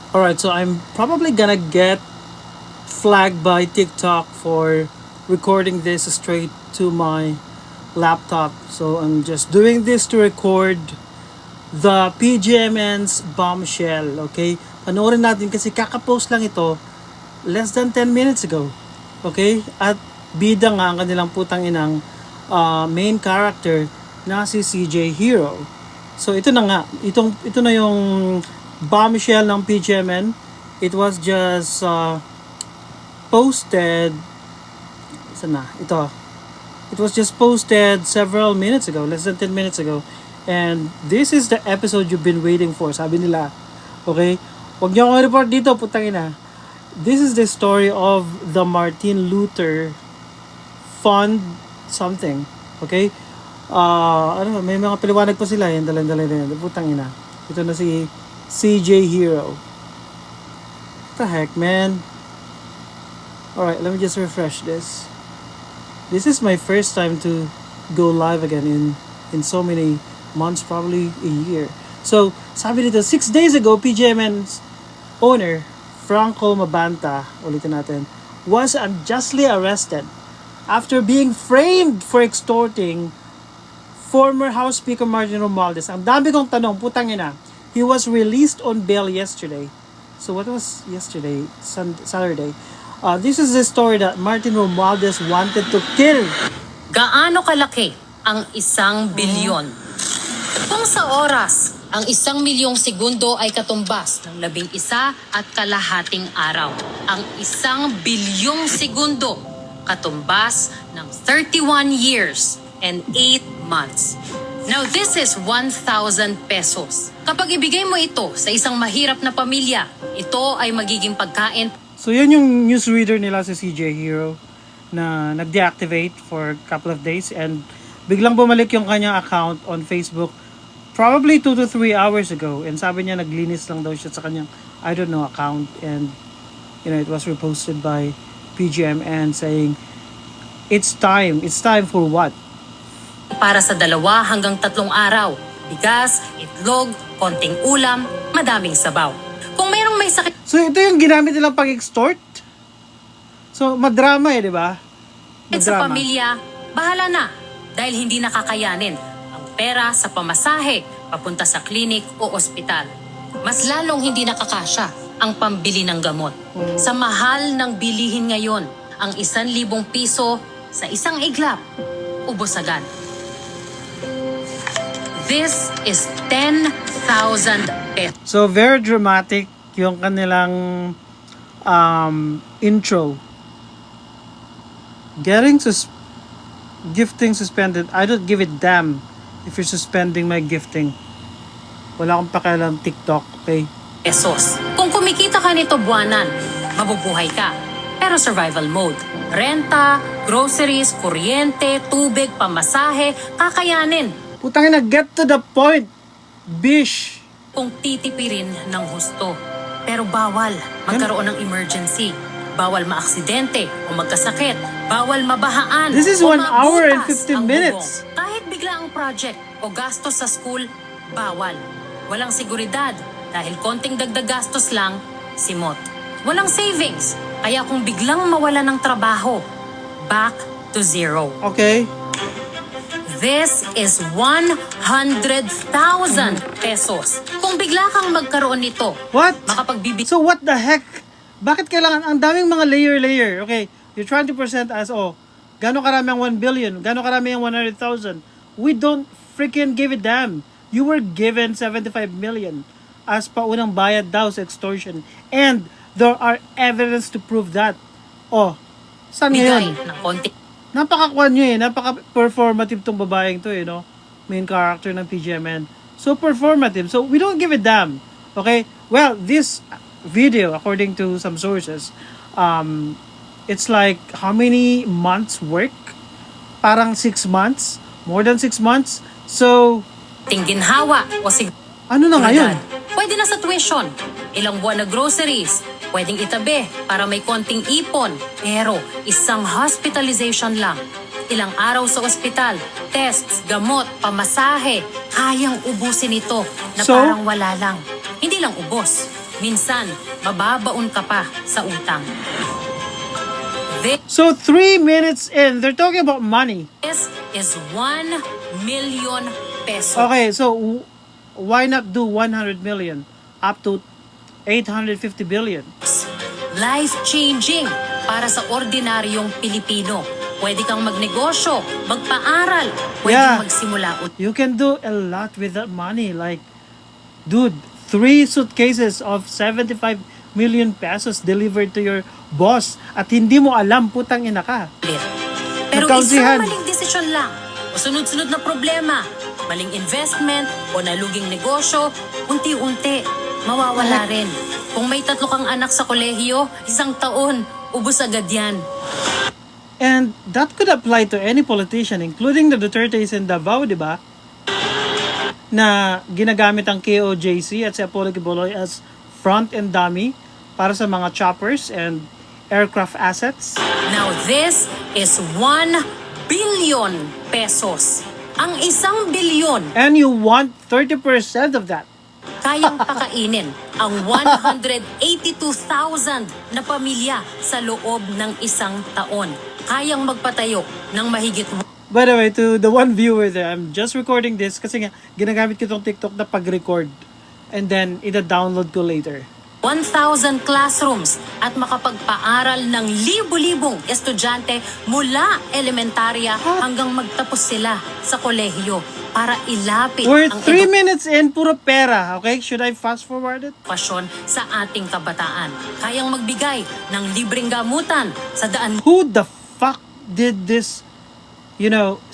Alright, so I'm probably gonna get flagged by TikTok for recording this straight to my laptop. So I'm just doing this to record the PGMN's bombshell, okay? Panoorin natin kasi kakapost lang ito less than 10 minutes ago. Okay? At bida nga ang kanilang putang inang main character na si CJ Hero. So ito na nga, ito na yung bombshell ng PGMN. It was just posted it was just posted several minutes ago, less than 10 minutes ago. And this is the episode you've been waiting for, sabi nila. Okay? Huwag niyo akong report dito, putang ina. This is the story of the Martin Luther Fund something. Okay? May mga paliwanag pa sila. Yan, dalan-dalan din. Putang ina. Ito na si CJ Hero. What the heck, man? Alright, let me just refresh this. This is my first time to go live again in so many months, probably a year. So, sabi dito, 6 days ago, PGMN's owner, Franco Mabanta, ulitin natin, was unjustly arrested after being framed for extorting former House Speaker Martin Romualdez. Ang dami kong tanong, putang ina. He was released on bail yesterday. So what was yesterday? Saturday. This is the story that Martin Romualdez wanted to kill. Gaano kalaki ang 1 bilyon? Kung sa oras, ang 1 milyong segundo ay katumbas ng 11 at kalahating araw. Ang 1 bilyong segundo katumbas ng 31 years and 8 months. Now this is 1,000 pesos. Kapag ibigay mo ito sa isang mahirap na pamilya, ito ay magiging pagkain. So yan yung newsreader nila si CJ Hero na nag-deactivate for a couple of days and biglang bumalik yung kanyang account on Facebook probably 2 to 3 hours ago, and sabi niya naglinis lang daw siya sa kanyang account, and it was reposted by PGMN saying it's time for what? Para sa 2 hanggang 3 araw. Bigas, itlog, konting ulam, madaming sabaw. Kung mayroong may sakit So ito yung ginamit nilang pag-extort? So madrama di ba? sa pamilya, bahala na dahil hindi nakakayanin ang pera sa pamasahe papunta sa klinik o ospital. Mas lalong hindi nakakasya ang pambili ng gamot. Sa mahal ng bilihin ngayon, ang 1,000 piso sa isang iglap, ubos agad. This is 10,000 pesos. So very dramatic yung kanilang intro. Gifting suspended. I don't give a damn if you're suspending my gifting. Wala akong pakialam TikTok, okay? Pesos. Kung kumikita ka nito buwanan, mabubuhay ka. Pero survival mode. Renta, groceries, kuryente, tubig, pamasahe, kakayanin. Putang ina, get to the point, bish. Kung titipirin ng husto. Pero bawal magkaroon ng emergency. Bawal maaksidente o magkasakit. Bawal mabahaan. This is o 1 hour and mabutas 15 ang minutes. bubong. Kahit bigla ang project o gastos sa school, bawal. Walang seguridad dahil konting dagdag gastos lang, simot. Walang savings. Kaya kung biglang mawala ng trabaho, back to zero. Okay. This is 100,000 pesos. Kung bigla kang magkaroon nito, What? makapagbibigay So what the heck? Bakit kailangan ang daming mga layer? Okay, you're trying to present as, gano'ng karami ang 1 billion? Gano'ng karami ang 100,000? We don't freaking give a damn. You were given 75 million as paunang bayad daw sa extortion. And there are evidence to prove that. Saan ngayon? ng konti. Napaka-kwan nyo napaka-performative tong babaeng to main character ng PGMN. So performative. So we don't give a damn. Okay? Well, this video, according to some sources, it's like how many months work? Parang 6 months? More than 6 months? So, Tingginhawa o ano na ngayon? Pwede na sa tuition. Ilang buwan na groceries. Pwedeng itabi para may konting ipon. Pero isang hospitalization lang. Ilang araw sa ospital, tests, gamot, pamasahe. Kayang ubusin ito na So? parang wala lang. Hindi lang ubos. minsan mababaon ka pa sa utang. So 3 minutes in, they're talking about money. This is 1 million pesos. Okay, so why not do 100 million up to 850 billion? Life-changing para sa ordinaryong Pilipino. Pwede kang magnegosyo, magpaaral, pwede Yeah. magsimula You can do a lot with that money. Like, dude, 3 suitcases of 75 million pesos delivered to your boss at hindi mo alam, putang ina ka. ulit. Pero Magkaunsihan. isang maling desisyon lang, o sunod-sunod na problema, maling investment o naluging negosyo, unti-unti, mawawala rin. Kung may 3 kang anak sa kolehiyo, 1 taon, ubos agad yan. And that could apply to any politician, including the Dutertes in Davao, di ba? Na ginagamit ang KOJC at si Apollo Quiboloy as front and dummy para sa mga choppers and aircraft assets. Now this is 1 billion pesos. Ang 1 billion, And you want 30% of that. kayang pakainin ang 182,000 na pamilya sa loob ng 1 taon. Kayang magpatayo ng mahigit By the way, to the one viewer there, I'm just recording this kasi nga ginagamit ko itong TikTok na pag-record. And then, ida-download ko later. 1,000 classrooms at makapagpaaral ng libo-libong estudyante mula elementarya hanggang magtapos sila sa kolehiyo para ilapit We're ang 3 minutes in, puro pera. Okay, should I fast forward it? edukasyon sa ating kabataan. Kayang magbigay ng libreng gamutan sa daan Who the fuck did this,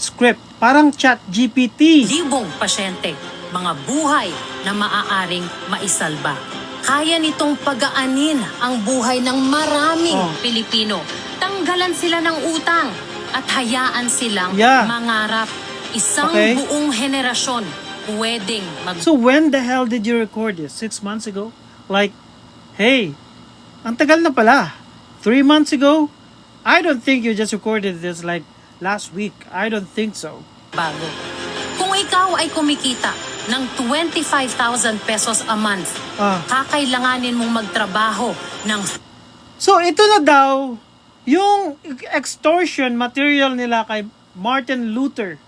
script? Parang chat GPT. libong pasyente, mga buhay na maaaring maisalba. Kaya nitong pagaanin ang buhay ng maraming Pilipino. Tanggalan sila ng utang at hayaan silang Yeah. mangarap. Isang Okay. buong henerasyon pwedeng So when the hell did you record this? 6 months ago? Like, hey, ang tagal na pala. 3 months ago? I don't think you just recorded this like last week. I don't think so. magbago. Kung ikaw ay kumikita ng 25,000 pesos a month, kakailanganin mong magtrabaho ng So ito na daw yung extortion material nila kay Martin Luther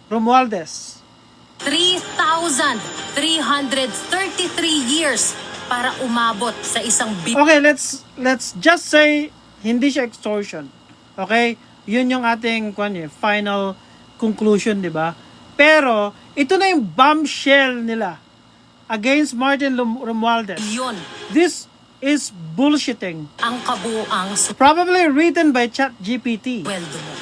Romualdez. 3,333 years para umabot sa 1 Okay, let's just say hindi siya extortion. Okay? Yun yung ating final conclusion, di ba? Pero ito na yung bombshell nila against Martin Romualdez. bilyon This is bullshitting. ang kabuuang Probably written by ChatGPT. sweldo mo.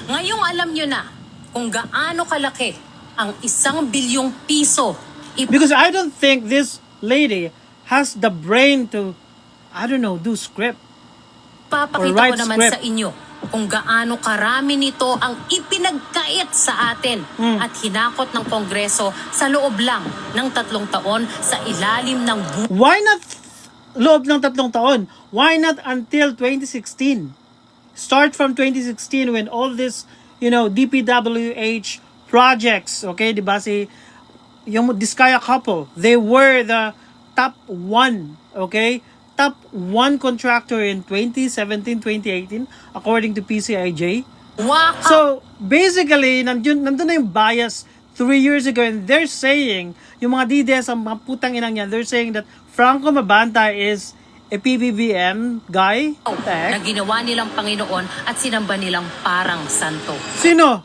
Ngayong alam nyo na kung gaano kalaki ang 1 bilyong piso Because I don't think this lady has the brain to, do script. ipapakita Or write ko naman script. sa inyo kung gaano karami nito ang ipinagkait sa atin at hinakot ng Kongreso sa loob lang ng 3 taon sa ilalim ng Why not loob ng 3 taon? Why not until 2016? Start from 2016 when all this, DPWH projects, okay, di ba yung Diskaya couple, they were the top 1, okay? Top 1 contractor in 2017-2018 according to PCIJ. waka So, basically, nandun na yung bias 3 years ago and they're saying, yung mga DDS, ang mga putang inang yan, they're saying that Franco Mabanta is a PBBM guy. na ginawa nilang Panginoon at sinamba nilang parang santo. Sino?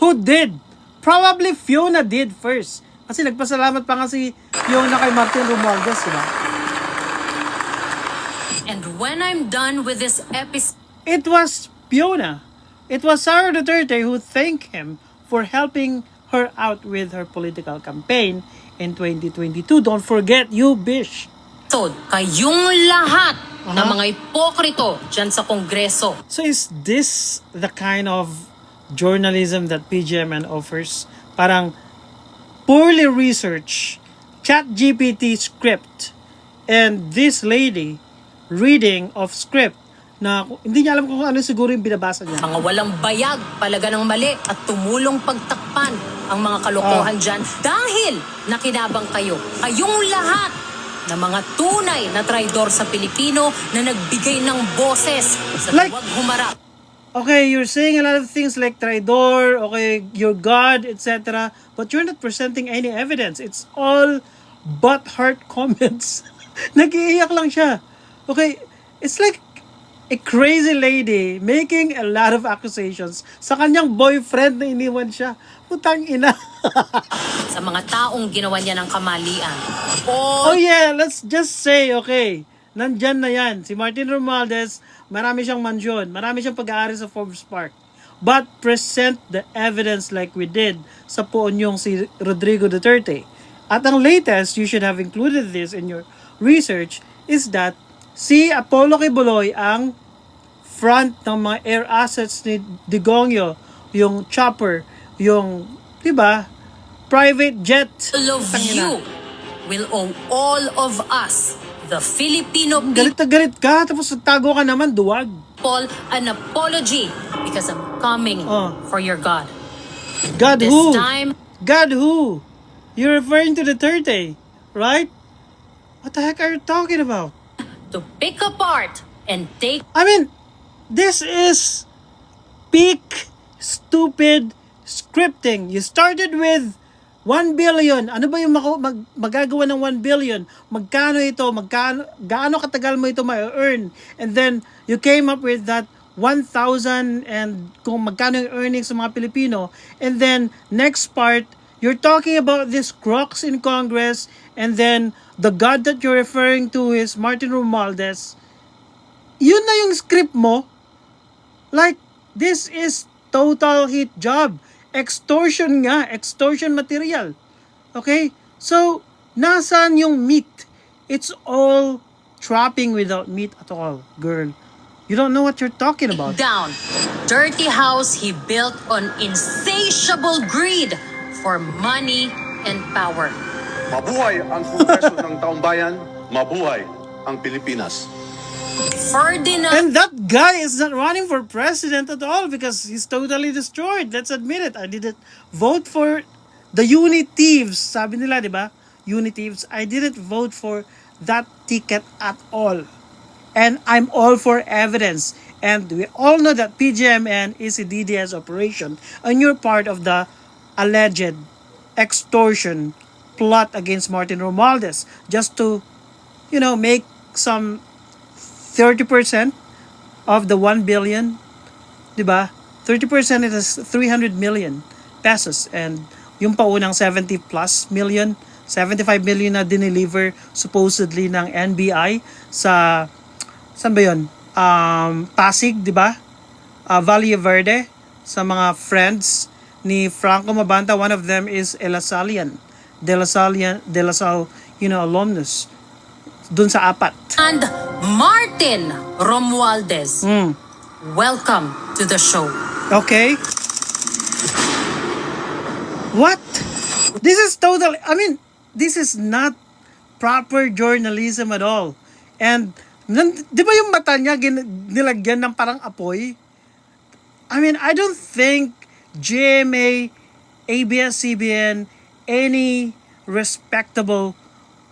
Who did? Probably Fiona did first. Kasi nagpasalamat pa nga si Fiona kay Martin Romualdez, diba? And when I'm done with this episode, It was Fiona. It was Sara Duterte who thanked him for helping her out with her political campaign in 2022. Don't forget, you bitch. kayong lahat ng mga ipokrito dyan sa Kongreso, So is this the kind of journalism that PGMN offers? Parang poorly researched ChatGPT script and this lady reading of script na hindi niya alam kung ano siguro yung binabasa niya. mga walang bayag, palaga ng mali at tumulong pagtakpan ang mga kalokohan dyan dahil nakinabang kayo. Kayong lahat na mga tunay na traidor sa Pilipino na nagbigay ng boses sa Like- huwag humarap. Okay, you're saying a lot of things like traidor, okay, you're God, etc. But you're not presenting any evidence. It's all butt-heart comments. Nag-iiyak lang siya. Okay, it's like a crazy lady making a lot of accusations sa kanyang boyfriend na iniwan siya. Putang ina. Sa mga taong ginawa niya ng kamalian. Oh yeah, let's just say, okay, nandyan na yan. Si Martin Romualdez, marami siyang mansyon, marami siyang pag-aari sa Forbes Park. But present the evidence like we did sa poon yung si Rodrigo Duterte. At ang latest, you should have included this in your research, is that si Apollo Kibuloy ang front ng mga air assets ni Digongyo, yung chopper, yung, diba, private jet. All of you will owe all of us, the Filipino Galit na galit ka, tapos tago ka naman, duwag. people, an apology because I'm coming for your God. God This who? time, God who? You're referring to Duterte, right? What the heck are you talking about? to pick apart and take I mean, this is peak stupid scripting. You started with 1 billion. Ano ba yung magagawa ng 1 billion? Magkano ito? Gaano katagal mo ito ma-earn? And then, you came up with that 1,000 and kung magkano yung earnings sa mga Pilipino. And then, next part, you're talking about these crooks in Congress, and then, the God that you're referring to is Martin Romualdez. Yun na yung script mo. Like, this is total hit job. Extortion nga. Extortion material. Okay? So, nasaan yung meat? It's all trapping without meat at all, girl. You don't know what you're talking about. down. Dirty house he built on insatiable greed for money and power. Mabuhay ang Kongreso ng Taumbayan, mabuhay ang Pilipinas. Ferdinand And that guy is not running for president at all because he's totally destroyed. Let's admit it. I didn't vote for the Unitives. Sabi nila, di ba? Unitives. I didn't vote for that ticket at all. And I'm all for evidence. And we all know that PGMN is a DDS operation. And you're part of the alleged extortion plot against Martin Romualdez just to, you know, make some 30% of the 1 billion, diba? 30% is 300 million pesos, and yung paunang 70 plus million, 75 million na dineliver supposedly ng NBI sa, saan ba yun? Pasig, diba? Valle Verde, sa mga friends ni Franco Mabanta. One of them is Elasalian, De La Salle, you know, alumnus. Dun sa apat. and Martin Romualdez. Welcome to the show. Okay. What? This is totally, I mean, this is not proper journalism at all. And, di ba yung mata niya nilagyan ng parang apoy? I mean, I don't think GMA, ABS-CBN, any respectable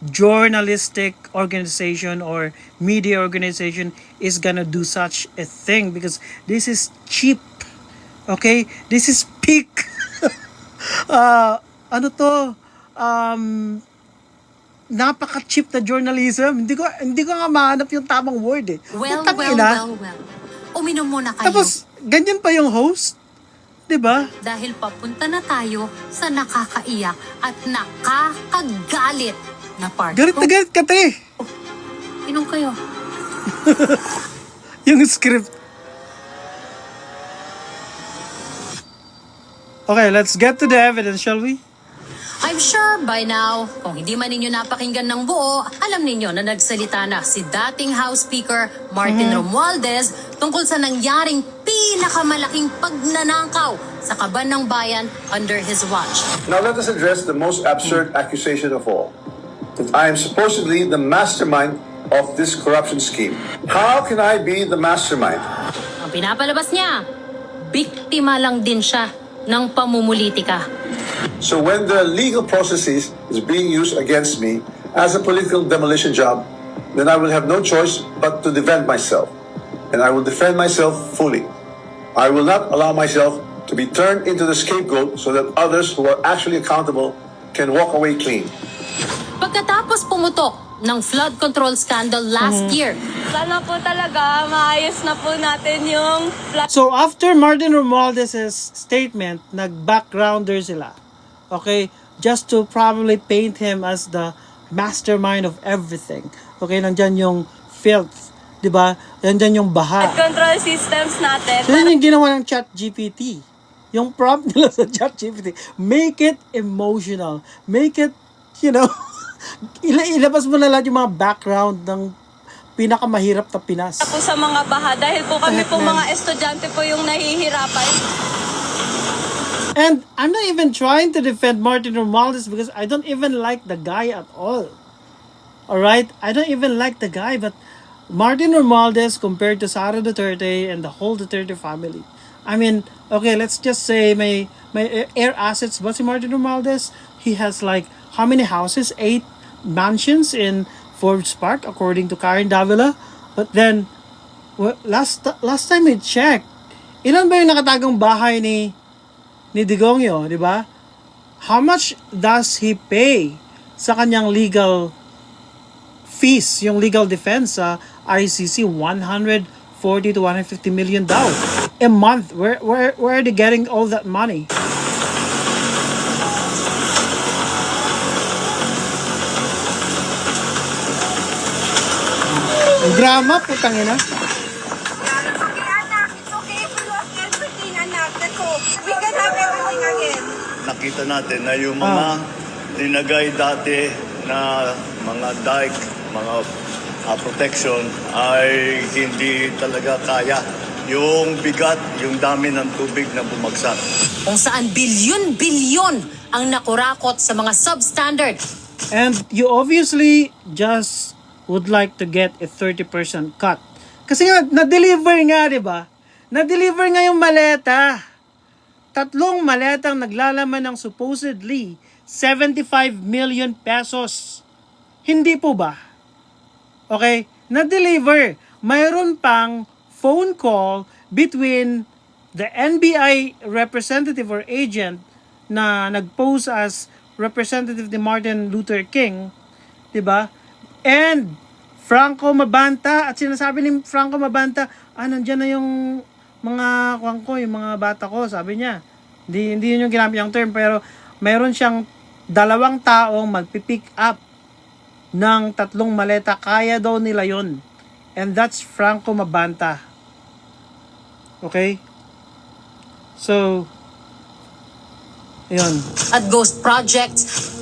journalistic organization or media organization is gonna do such a thing because this is cheap. Okay? This is peak. Ano to? Napaka-cheap na journalism. Hindi ko nga mahanap yung tamang word eh. Well. Uminom muna kayo. Tapos, ganyan pa yung host? Diba? Dahil papunta na tayo sa nakakaiyak at nakakagalit na part. Galit na galit ka, te. Inom kayo. Yung script. Okay, let's get to the evidence, shall we? I'm sure by now, kung hindi man ninyo napakinggan ng buo, alam ninyo na nagsalita na si dating House Speaker Martin Romualdez tungkol sa nangyaring pinakamalaking pagnanakaw sa kaban ng bayan under his watch. Now let us address the most absurd accusation of all, that I am supposedly the mastermind of this corruption scheme. How can I be the mastermind? Ang pinapalabas niya, biktima lang din siya ng pamumulitika. So when the legal processes is being used against me, as a political demolition job, then I will have no choice but to defend myself. And I will defend myself fully. I will not allow myself to be turned into the scapegoat so that others who are actually accountable can walk away clean. Pagkatapos pumutok ng flood control scandal last year, Sana po talaga maayos na po natin yung So after Martin Romualdez' statement, nag-backgrounder sila. Okay? Just to probably paint him as the mastermind of everything. Okay? Nandyan yung filth. Diba? Nandyan yung baha. control systems natin. So yun yung ginawa ng ChatGPT. Yung prompt nila sa ChatGPT. Make it emotional. Make it, you know, ilabas mo na lahat yung mga background ng pinakamahirap na Pinas. Po sa mga baha dahil po kami Heck, po man. mga estudyante po yung nahihirapan. And I'm not even trying to defend Martin Romualdez because I don't even like the guy at all. Alright? I don't even like the guy, but Martin Romualdez compared to Sara Duterte and the whole Duterte family. I mean, okay, let's just say my air assets, but si Martin Romualdez, he has like how many houses? 8 mansions in Forbes Park, according to Karen Davila. But then, last time I checked, ilan ba yung nakatagong bahay ni Digongyo, di ba? How much does he pay sa kanyang legal fees, yung legal defense sa ICC? 140 to 150 million daw a month. Where are they getting all that money? Ang drama, putang ina. Anak, it's okay if we lost everything, anak. That's all. We can have everything again. Nakita natin na yung mga linagay dati na mga dike, mga protection ay hindi talaga kaya. Yung bigat, yung dami ng tubig na bumagsak. kung saan bilyon-bilyon ang nakurakot sa mga substandard. And you obviously just would like to get a 30% cut. Kasi nga, na-deliver nga, di ba? Na-deliver nga yung maleta. 3 maletang naglalaman ng supposedly 75 million pesos. Hindi po ba? Okay? Na-deliver. Mayroon pang phone call between the NBI representative or agent na nag-pose as representative ni Martin Luther King, 'di ba? And Franco Mabanta, at sinasabi ni Franco Mabanta, nandiyan na yung mga yung mga bata ko, sabi niya. Hindi yun yung ginamit yung term, pero mayroon siyang 2 taong magpipick up ng 3 maleta, kaya daw nila yun. And that's Franco Mabanta. Okay? So, ayun. At ghost projects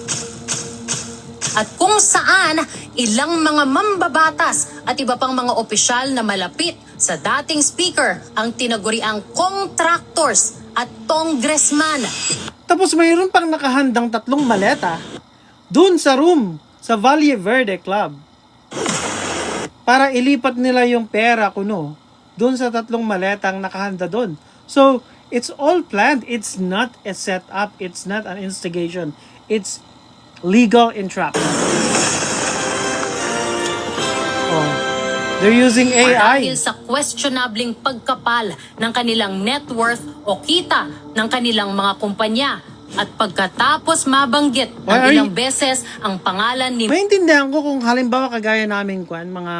at kung saan ilang mga mambabatas at iba pang mga opisyal na malapit sa dating speaker ang tinaguriang contractors at congressman. Tapos mayroon pang nakahandang 3 maleta dun sa room sa Valle Verde Club para ilipat nila yung pera kuno dun sa 3 maletang nakahanda dun. So, it's all planned. It's not a setup. It's not an instigation. It's legal entrapment. Oh. They're using Dahil AI. sa questionabling pagkapal ng kanilang net worth o kita ng kanilang mga kumpanya. At pagkatapos mabanggit ng Why are ilang you- beses ang pangalan ni Maintindihan ko kung halimbawa kagaya namin mga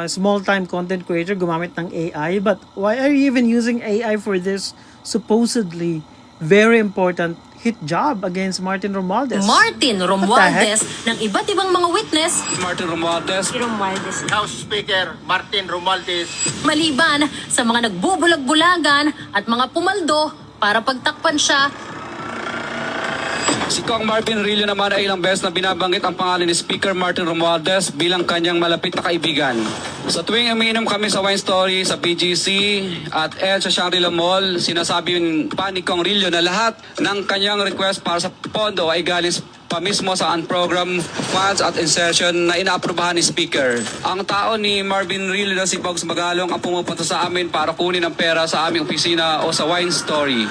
small-time content creator gumamit ng AI, but why are you even using AI for this supposedly very important hit job against Martin Romualdez? Martin Romualdez ng iba't ibang mga witness Martin Romualdez. House Speaker Martin Romualdez. maliban sa mga nagbubulag-bulagan at mga pumaldo para pagtakpan siya. Si Kong Marvin Rillo naman ay ilang beses na binabanggit ang pangalan ni Speaker Martin Romualdez bilang kanyang malapit na kaibigan. Sa tuwing umiinom kami sa Wine Story, sa PGC at sa Shangri-La Mall, sinasabi pa ni Kong Rillo na lahat ng kanyang request para sa pondo ay galing pa mismo sa unprogrammed funds at insertion na inaaprubahan ni Speaker. Ang tao ni Marvin Rillo na si Pogs Magalong ang pumupunta sa amin para kunin ang pera sa aming opisina o sa Wine Story.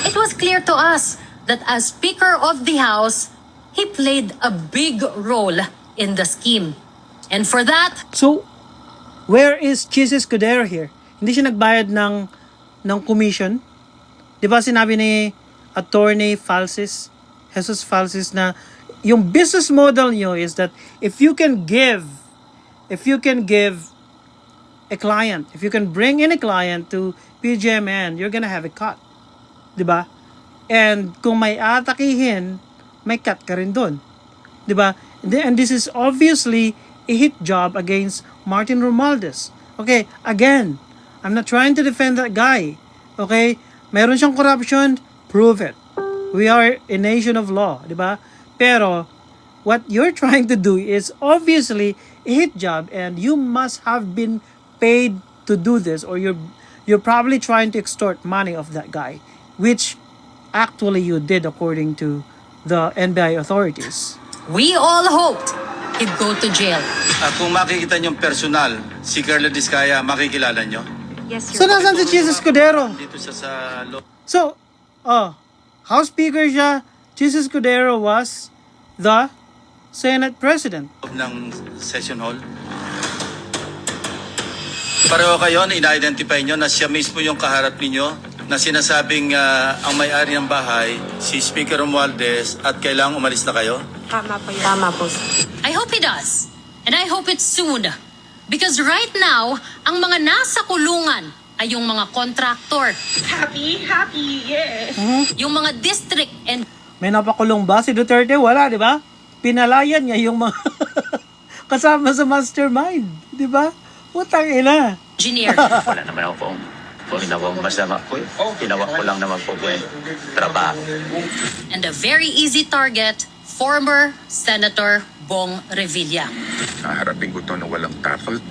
It was clear to us that as Speaker of the House, he played a big role in the scheme. And for that, So, where is Chis Escudero here? Hindi siya nagbayad ng commission? Di ba sinabi ni Attorney Jesus Falsis na yung business model nyo is that if you can give a client, if you can bring in a client to PGMN, you're gonna have a cut. Di ba? And kung may atakihin, may cut ka rin doon. Di ba? And this is obviously a hit job against Martin Romualdez. Okay, again, I'm not trying to defend that guy. Okay? Meron siyang corruption, prove it. We are a nation of law, di ba? Pero, what you're trying to do is obviously a hit job and you must have been paid to do this, or you're probably trying to extort money of that guy, which actually you did according to the NBI authorities. we all hoped he'd go to jail. Kung makikita niyong personal, si Carla Diskaya, makikilala niyo? So, nasan si Chis Escudero? Dito siya sa So, House Speaker siya, Chis Escudero was the Senate President. loob ng session hall. Pareho kayo na ina-identify niyo na siya mismo yung kaharap ninyo na sinasabing ang may-ari ng bahay, si Speaker Romualdez, at kailangang umalis na kayo? Tama po. I hope he does. And I hope it's soon. Because right now, ang mga nasa kulungan ay yung mga contractor, Happy, yes. yung mga district and May napakulong ba? Si Duterte, wala, di ba? Pinalayan niya yung mga kasama sa mastermind, di ba? Putang ina. engineer. Wala naman ako kung ginawang masama po. Ginawa ko lang naman po yung trabaho. And a very easy target, former Senator Bong Revilla. Haharapin ko ito na walang takot.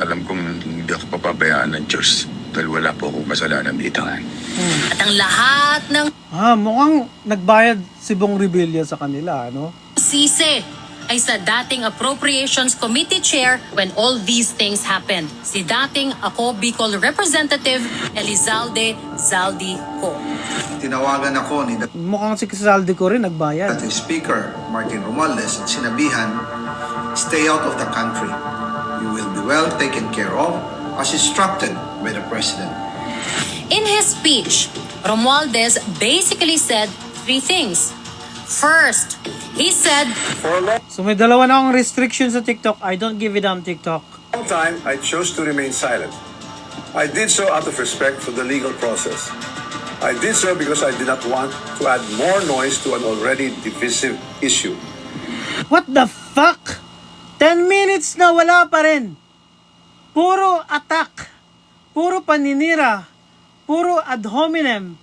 Alam kong hindi ako papabayaan ng Diyos dahil wala po akong kasalanan dito. At ang lahat ng Mukhang nagbayad si Bong Revilla sa kanila, ano? sisi ay sa dating Appropriations Committee Chair when all these things happened. Si dating Ako Bicol Representative Elizalde Zaldico. Tinawagan ako ni Mukhang si Saldico rin nagbayad. dating Speaker Martin Romualdez at sinabihan, stay out of the country. You will be well taken care of as instructed by the President. In his speech, Romualdez basically said three things. First, he said, So may dalawa na akong restriction sa TikTok. I don't give it on TikTok. long time, I chose to remain silent. I did so out of respect for the legal process. I did so because I did not want to add more noise to an already divisive issue. What the fuck? 10 minutes na wala pa rin. Puro attack. Puro paninira. Puro ad hominem.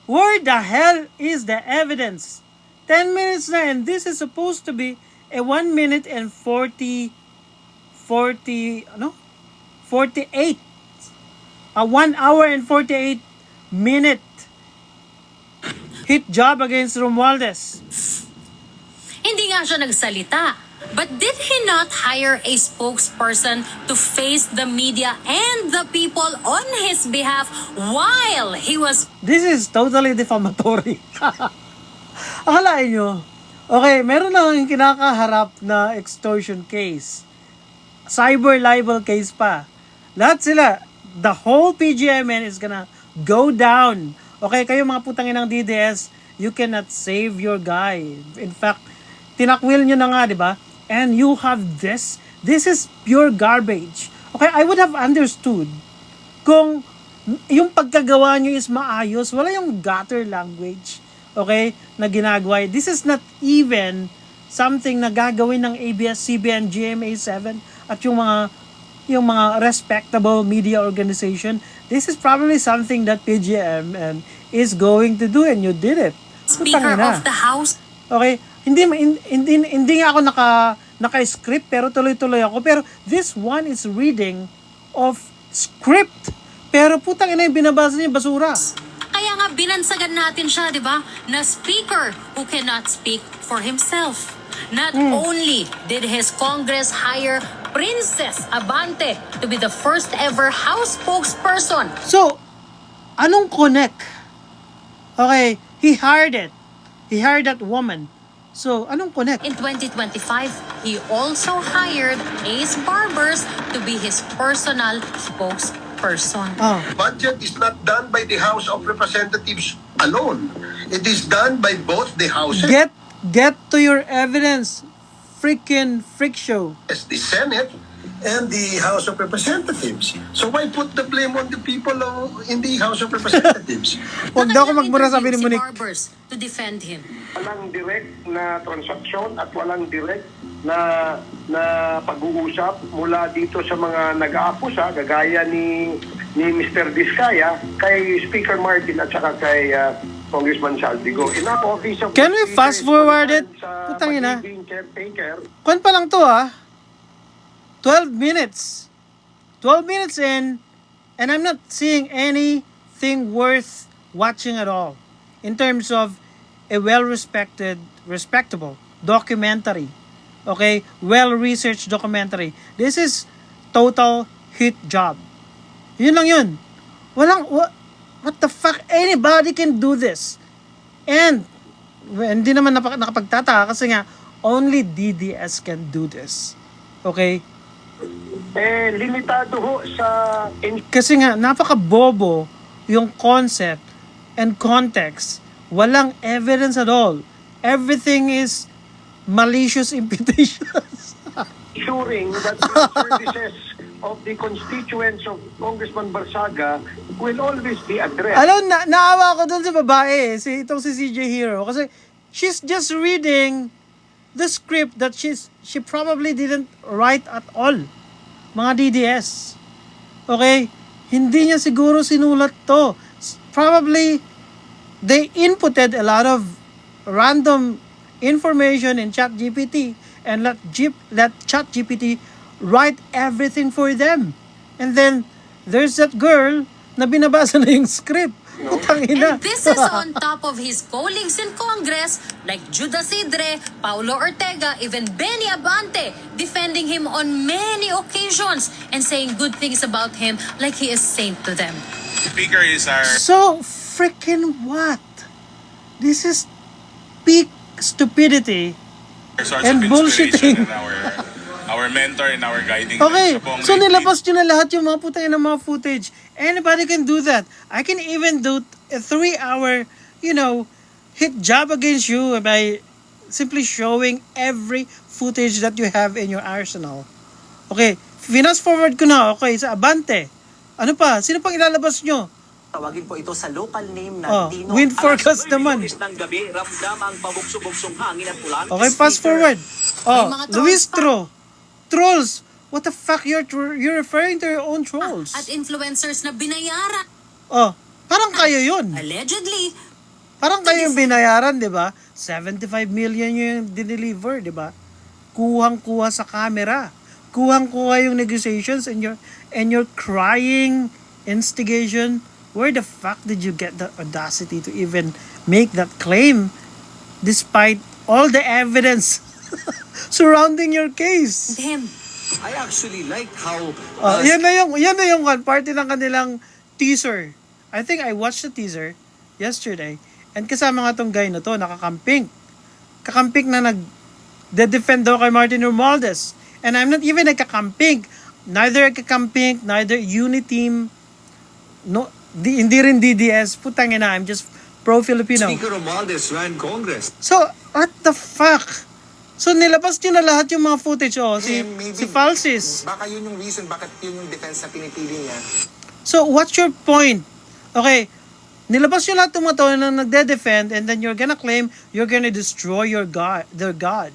Where the hell is the evidence? 10 minutes na, and this is supposed to be a 1 minute and 48. A 1 hour and 48 minute hit job against Romualdez. hindi nga siya nagsalita. But did he not hire a spokesperson to face the media and the people on his behalf while he was... This is totally defamatory. Akalain nyo, okay, meron na yung kinakaharap na extortion case. Cyber libel case pa. Lahat sila, the whole PGMN is gonna go down. Okay, kayo mga putangin ng DDS, you cannot save your guy. In fact, tinakwil nyo na nga, di ba? And you have this. This is pure garbage. Okay, I would have understood kung yung pagkagawa nyo is maayos, wala yung gutter language, okay, na ginagawa. This is not even something na gagawin ng ABS-CBN, GMA7 at yung mga respectable media organization. This is probably something that PGMN is going to do, and you did it. Speaker of the House. Okay, hindi nga ako naka-script pero tuloy-tuloy ako. Pero this one is reading of script. Pero putang ina yung binabasa niya basura. Kaya nga binansagan natin siya, di ba? Na speaker who cannot speak for himself. Not only did his Congress hire Princess Abante to be the first ever House spokesperson. So, anong connect Okay, he hired it. He hired that woman. So, anong connect? In 2025, he also hired Ace Barbers to be his personal spokesperson. Oh, Budget is not done by the House of Representatives alone. It is done by both the houses, get to your evidence. Freaking freak show. the Senate, and the House of Representatives. So why put the blame on the people in the House of Representatives? Huwag daw ako Nakailang magmura, sabi ni interview si Monique. Barbers to defend him. Walang direct na transaksyon at walang direct na pag-uusap mula dito sa mga nag-aakusa, gagaya ni Mr. Diskaya, kay Speaker Martin at saka kay Congressman Saldigo. Can we fast forward it? Putang ina. Kwan pa lang to 12 minutes. 12 minutes in, and I'm not seeing anything worth watching at all in terms of a respectable documentary. Okay? Well-researched documentary. This is total hit job. Yun lang yun. What the fuck? Anybody can do this. And, hindi naman nakapagtataka kasi nga, only DDS can do this. Okay? Limitado ho sa... Kasi nga, napaka-bobo yung concept and context. Walang evidence at all. Everything is malicious imputations. ensuring that the services of the constituents of Congressman Barsaga will always be addressed. Alam, naawa ko dun sa babae, itong si CJ Hero. Kasi she's just reading the script that she probably didn't write at all. Mga DDS. Okay? Hindi niya siguro sinulat to. Probably, they inputted a lot of random information in ChatGPT and let ChatGPT write everything for them. And then, there's that girl na binabasa na yung script. And this is on top of his colleagues in Congress like Judas Sidre, Paulo Ortega, even Benny Abante, defending him on many occasions and saying good things about him like he is saint to them. Speaker is our... So, freaking what? This is peak stupidity source and of bullshitting. inspiration and our mentor and our guiding Okay, light. so nilabas nyo na lahat yung mga putang ng mga footage. Anybody can do that. I can even do a 3-hour, hit job against you by simply showing every footage that you have in your arsenal. Okay, fast forward ko na, okay, sa Abante. Ano pa? Sino pang ilalabas nyo? Tawagin po ito sa local name na Tino. Wind forecast naman. Ng gabi, ramdam ang pabugso-bugsong hangin at ulan. Okay, fast forward. Luis Tro. Trolls. What the fuck? You're referring to your own trolls. At influencers na binayaran. Parang kayo yun. Allegedly. Parang kayo yung binayaran, di ba? 75 million yung dineliver, di ba? Kuhang-kuha sa camera. Kuhang-kuha yung negotiations and your crying instigation. Where the fuck did you get the audacity to even make that claim despite all the evidence surrounding your case? Him. I actually like how... yan na yung part ng kanilang teaser. I think I watched the teaser yesterday. And kasama nga tong guy na to, nakakamping. Kakamping na nag-defend daw kay Martin Romualdez. And I'm not even nagkakamping. Neither kakamping, neither Uniteam, no, hindi rin DDS. Putang ina, I'm just pro-Filipino. Speaker Romualdez ran Congress. So, what the fuck? So, nilabas nyo na lahat yung mga footage. Si Falsis. Baka yun yung reason bakit yun yung defense na pinipili niya. So, what's your point? Okay, nilabas nyo lahat yung mga to na nagde-defend and then you're gonna claim you're gonna destroy their God.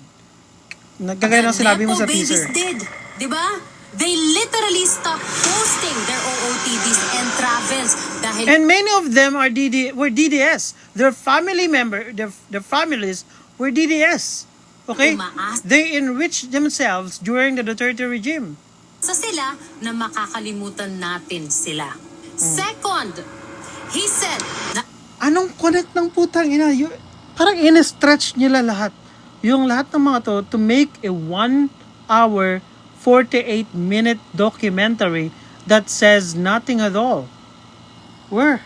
Nagkagaya ng sinabi mo sa teaser. Did, diba? They literally stopped posting their OOTDs and travels dahil... And many of them were DDS. Their family their families were DDS. Okay? They enriched themselves during the Duterte regime. Sa sila na makakalimutan natin sila. Second, he said na... Anong connect ng putang ina? Parang in-stretch nila lahat. Yung lahat ng mga to make a 1-hour 48-minute documentary that says nothing at all. Where?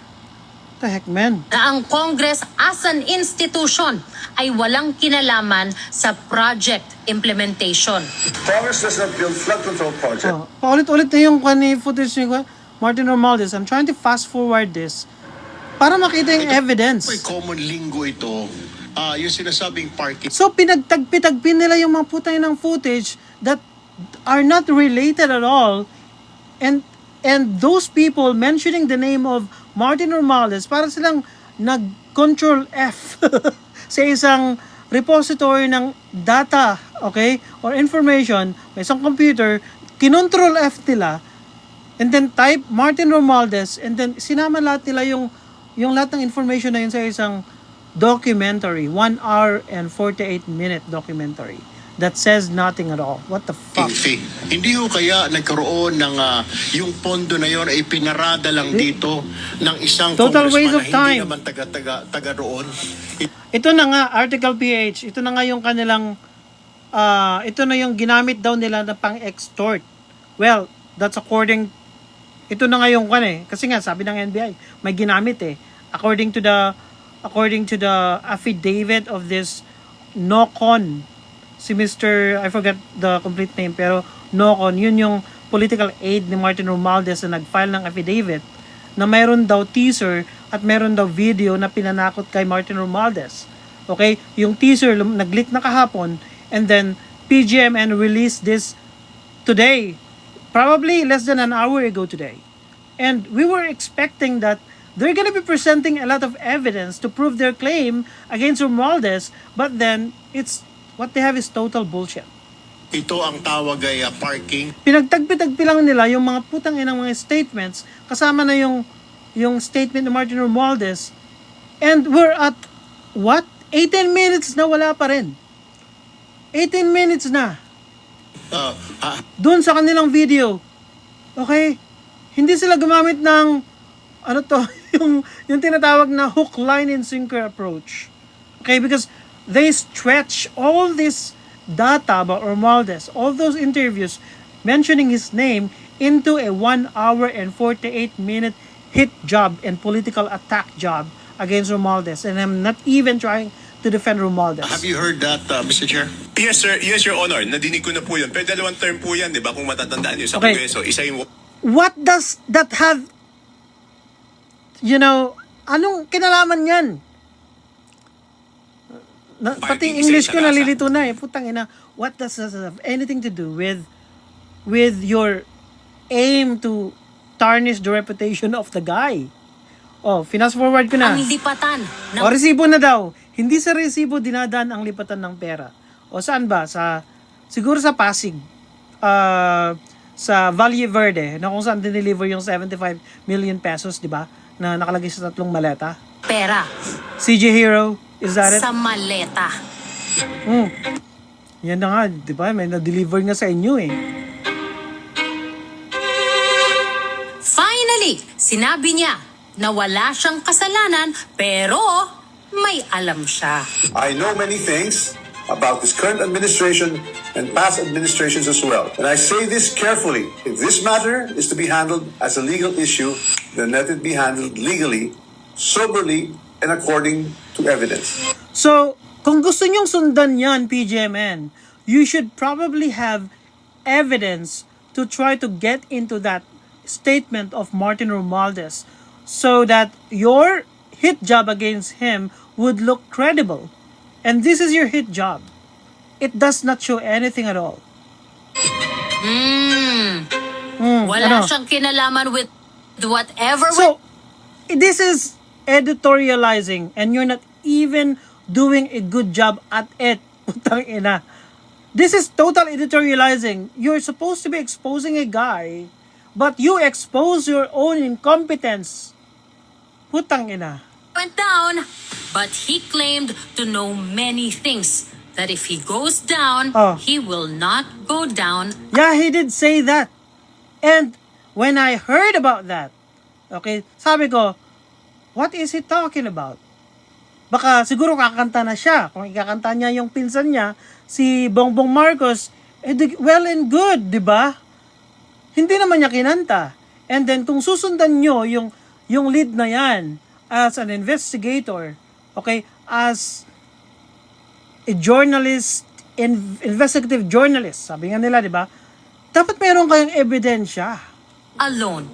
the heck, man? Na ang Congress as an institution ay walang kinalaman sa project implementation. Congress does not build flood control project. Oh, paulit-ulit na yung footage ni Martin Romualdez. I'm trying to fast forward this para makita yung evidence. May common lingo ito. Yung sinasabing parking. So, pinagtagpi-tagpin nila yung mga putay ng footage that are not related at all. And those people mentioning the name of Martin Romualdez, para silang nag-control F sa isang repository ng data, okay, or information, may isang computer, kinontrol F nila, and then type Martin Romualdez, and then sinama lahat nila yung lahat ng information na yun sa isang documentary, 1 hour and 48-minute documentary that says nothing at all. What the fuck? Hindi ho kaya nagkaroon ng yung pondo na yon ay pinarada lang dito ng isang total waste congressman of time. na hindi naman taga roon. Ito na nga, Article PH, ito na nga yung kanilang, ito na yung ginamit daw nila na pang-extort. Well, that's according, ito na nga yung kasi nga sabi ng NBI, may ginamit according to the affidavit of this Nocon, si Mr. I forgot the complete name, pero Nocon, yun yung political aide ni Martin Romualdez na nag-file ng affidavit na mayroon daw teaser at mayroon daw video na pinanakot kay Martin Romualdez. Okay? Yung teaser nag-leak na kahapon, and then PGMN released this today, probably less than an hour ago today. And we were expecting that they're gonna be presenting a lot of evidence to prove their claim against Romualdez, but then what they have is total bullshit. Ito ang tawag ay parking. Pinagtagpi-tagpi lang nila yung mga putang inang mga statements, kasama na yung statement ni Martin Romualdez, and we're at what? 18 minutes na wala pa rin. 18 minutes na. Doon sa kanilang video. Okay? Hindi sila gumamit ng yung tinatawag na hook, line, and sinker approach. Okay? Because they stretch all this data about Romualdez, all those interviews mentioning his name, into a 1 hour and 48-minute hit job and political attack job against Romualdez. And I'm not even trying to defend Romualdez. Have you heard that, Mr. Chair? Yes, sir. Yes, Your Honor. Nadinig ko na po yun. Pero 2 term po yan, di ba? Kung matatandaan niyo sa Kongreso. Isa yung... What does that have, anong kinalaman yan? Pati English ko nalilito na Putang ina. What does that have anything to do with your aim to tarnish the reputation of the guy? Oh, fast forward ko na. Ang lipatan. O, resibo na daw. Hindi sa resibo dinadaan ang lipatan ng pera. O saan ba? Siguro sa Pasig. Sa Valle Verde, na kung saan dineliver yung 75 million pesos, di ba? Na nakalagay sa 3 maleta. Pera. CJ Hero, is that it? Sa maleta. Yan na nga, di ba? May na-deliver nga sa inyo Finally, sinabi niya na wala siyang kasalanan, pero may alam siya. I know many things about this current administration and past administrations as well. And I say this carefully. If this matter is to be handled as a legal issue, then let it be handled legally, soberly, and according to evidence. So, kung gusto nyong sundan yan, PGMN, you should probably have evidence to try to get into that statement of Martin Romualdez so that your hit job against him would look credible. And this is your hit job. It does not show anything at all. Wala siyang kinalaman with whatever. So, this is editorializing and you're not even doing a good job at it. Putang ina. This is total editorializing. You're supposed to be exposing a guy, but you expose your own incompetence. Putang ina. Went down, but he claimed to know many things. That if he goes down, he will not go down. Yeah, he did say that. And when I heard about that, okay, sabi ko, what is he talking about? Baka siguro kakanta na siya. Kung ikakanta niya yung pinsan niya, si Bongbong Marcos, well and good, di ba? Hindi naman niya kinanta. And then kung susundan nyo yung lead na yan, as an investigator, okay, as a journalist, investigative journalist, sabi nga nila, di ba? Dapat meron kayong ebidensya. Alone.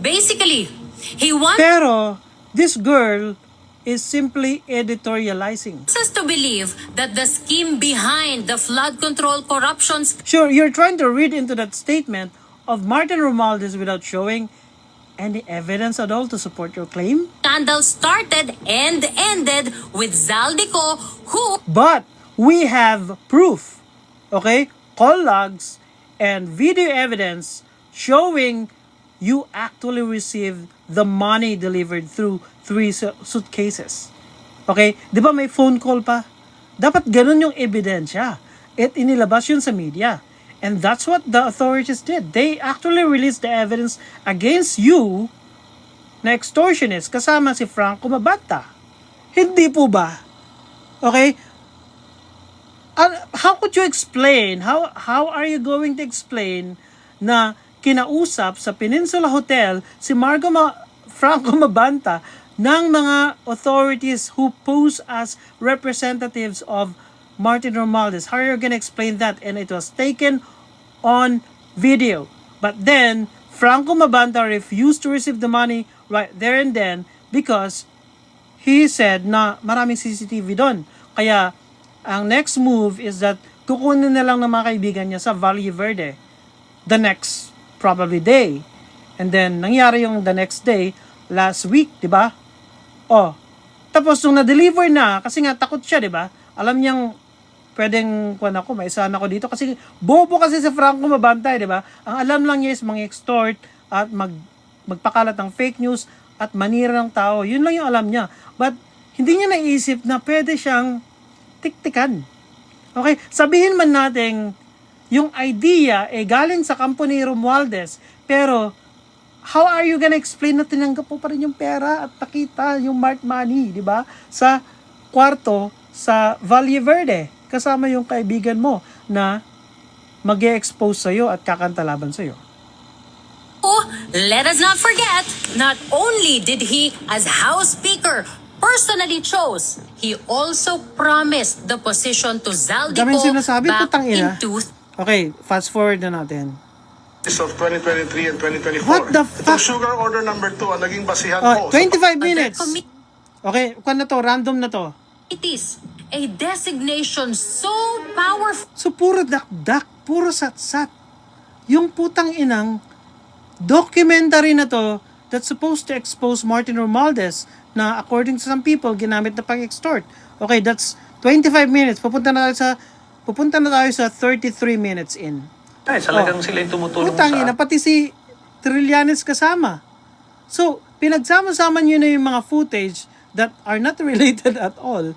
Basically, he wants Pero, this girl is simply editorializing. us to believe that the scheme behind the flood control corruptions Sure, you're trying to read into that statement of Martin Romualdez without showing any evidence at all to support your claim. scandal started and ended with Zaldico, who But we have proof, okay? Call logs and video evidence showing you actually received the money delivered through 3 suitcases. Okay? Di ba may phone call pa? Dapat ganun yung ebidensya. At inilabas yun sa media. And that's what the authorities did. They actually released the evidence against you na extortionist kasama si Franco Mabanta. Hindi po ba? Okay? How could you explain? How are you going to explain na kinausap sa Peninsula Hotel si Franco Mabanta ng mga authorities who pose as representatives of Martin Romualdez? How are you going to explain that? And it was taken on video. But then, Franco Mabanta refused to receive the money right there and then because he said na maraming CCTV doon. Kaya, ang next move is that kukunin na lang ng mga kaibigan niya sa Valle Verde the next probably day. And then, nangyari yung the next day, last week, di ba? Oh, tapos nung na-deliver na, kasi nga takot siya, di ba? Alam niyang pwedeng, maisahan ako dito. Kasi bobo kasi si Franco Mabanta, di ba? Ang alam lang niya is mang-extort at magpakalat ng fake news at manira ng tao. Yun lang yung alam niya. But, hindi niya naisip na pwede siyang tiktikan. Okay? Sabihin man natin, yung idea galing sa kampo ni Romualdez, pero how are you gonna explain na tinanggap po pa rin yung pera at nakita yung marked money, di ba? Sa kwarto sa Valle Verde, kasama yung kaibigan mo na mag-e-expose sa'yo at kakantalaban sa'yo. let us not forget, not only did he, as House Speaker, personally chose, he also promised the position to Zaldico Daming sinasabi, back putang ina. in Okay, fast forward na natin. Of 2023 and 2024. What the fuck? Itong sugar order number 2 ang naging basihan Oh, mo. 25 minutes. Okay, kung na to, random na to. It is a designation so powerful. So, puro dakdak, puro satsat. Yung putang inang documentary na to that's supposed to expose Martin Romualdez na according to some people, ginamit na pang-extort. Okay, that's 25 minutes. Pupunta na tayo sa 33 minutes in. Ay, talagang sila yung tumutulong Putang ina, pati si Trillanes kasama. So, pinagsama-sama nyo na yung mga footage that are not related at all.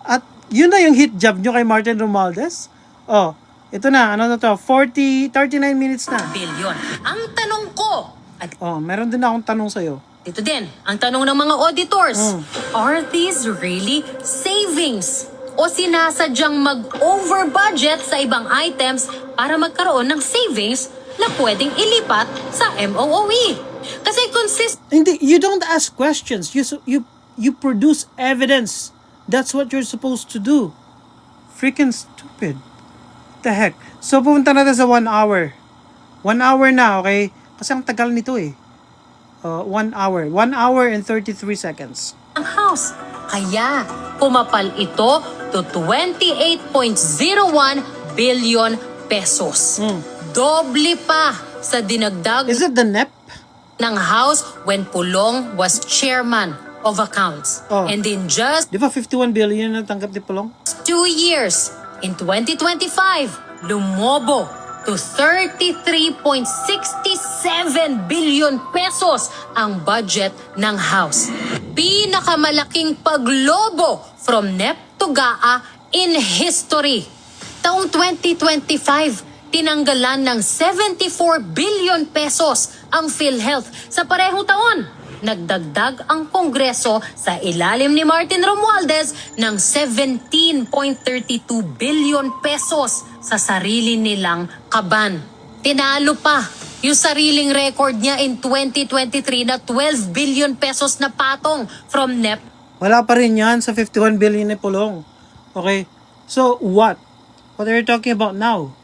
At yun na yung hit job nyo kay Martin Romualdez. Oh, ito na, ano na to, 39 minutes na. Bilyon. Ang tanong ko, at Oh, meron din akong tanong sa'yo. ito din, ang tanong ng mga auditors, are these really savings? O sinasadyang mag-over budget sa ibang items para magkaroon ng savings na pwedeng ilipat sa MOOE? Kasi Hindi, you don't ask questions. You produce evidence. That's what you're supposed to do. Freaking stupid. The heck? So, pumunta natin sa 1 hour. 1 hour na, okay? Kasi ang tagal nito eh. 1 hour. 1 hour and 33 seconds. ang house. Kaya pumapal ito to 28.01 billion pesos. Doble pa sa dinagdag Is it the NEP? ng house when Pulong was chairman of accounts. Oh. And in just Di ba 51 billion na tanggap ni Pulong? 2 years, in 2025, lumobo to 33.67 billion pesos ang budget ng House. Pinakamalaking paglobo from NEP to GAA in history. Taong 2025, tinanggalan ng 74 billion pesos ang PhilHealth sa parehong taon. Nagdagdag ang Kongreso sa ilalim ni Martin Romualdez ng 17.32 billion pesos sa sarili nilang kaban. Tinalo pa yung sariling record niya in 2023 na 12 billion pesos na patong from NEP. Wala pa rin yan sa 51 billion ni Pulong. Okay? So, what? What are you talking about now?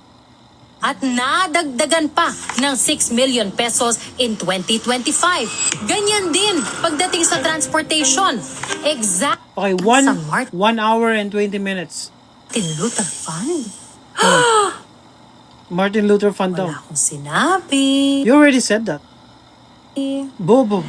At nadagdagan pa ng 6 million pesos in 2025. Ganyan din pagdating sa transportation. Exact Okay, sa 1 hour and 20 minutes. Martin Luther Fund. Martin Luther Fund daw. Wala akong sinabi. You already said that. Bobo.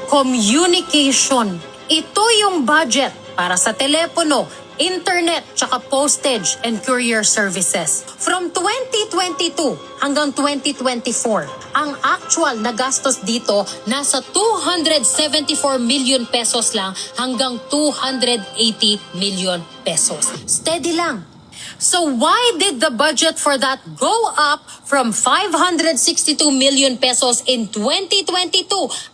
Communication. Ito yung budget para sa telepono, internet, tsaka postage and courier services. From 2022 hanggang 2024, ang actual na gastos dito nasa 274 million pesos lang hanggang 280 million pesos. Steady lang. So why did the budget for that go up from 562 million pesos in 2022?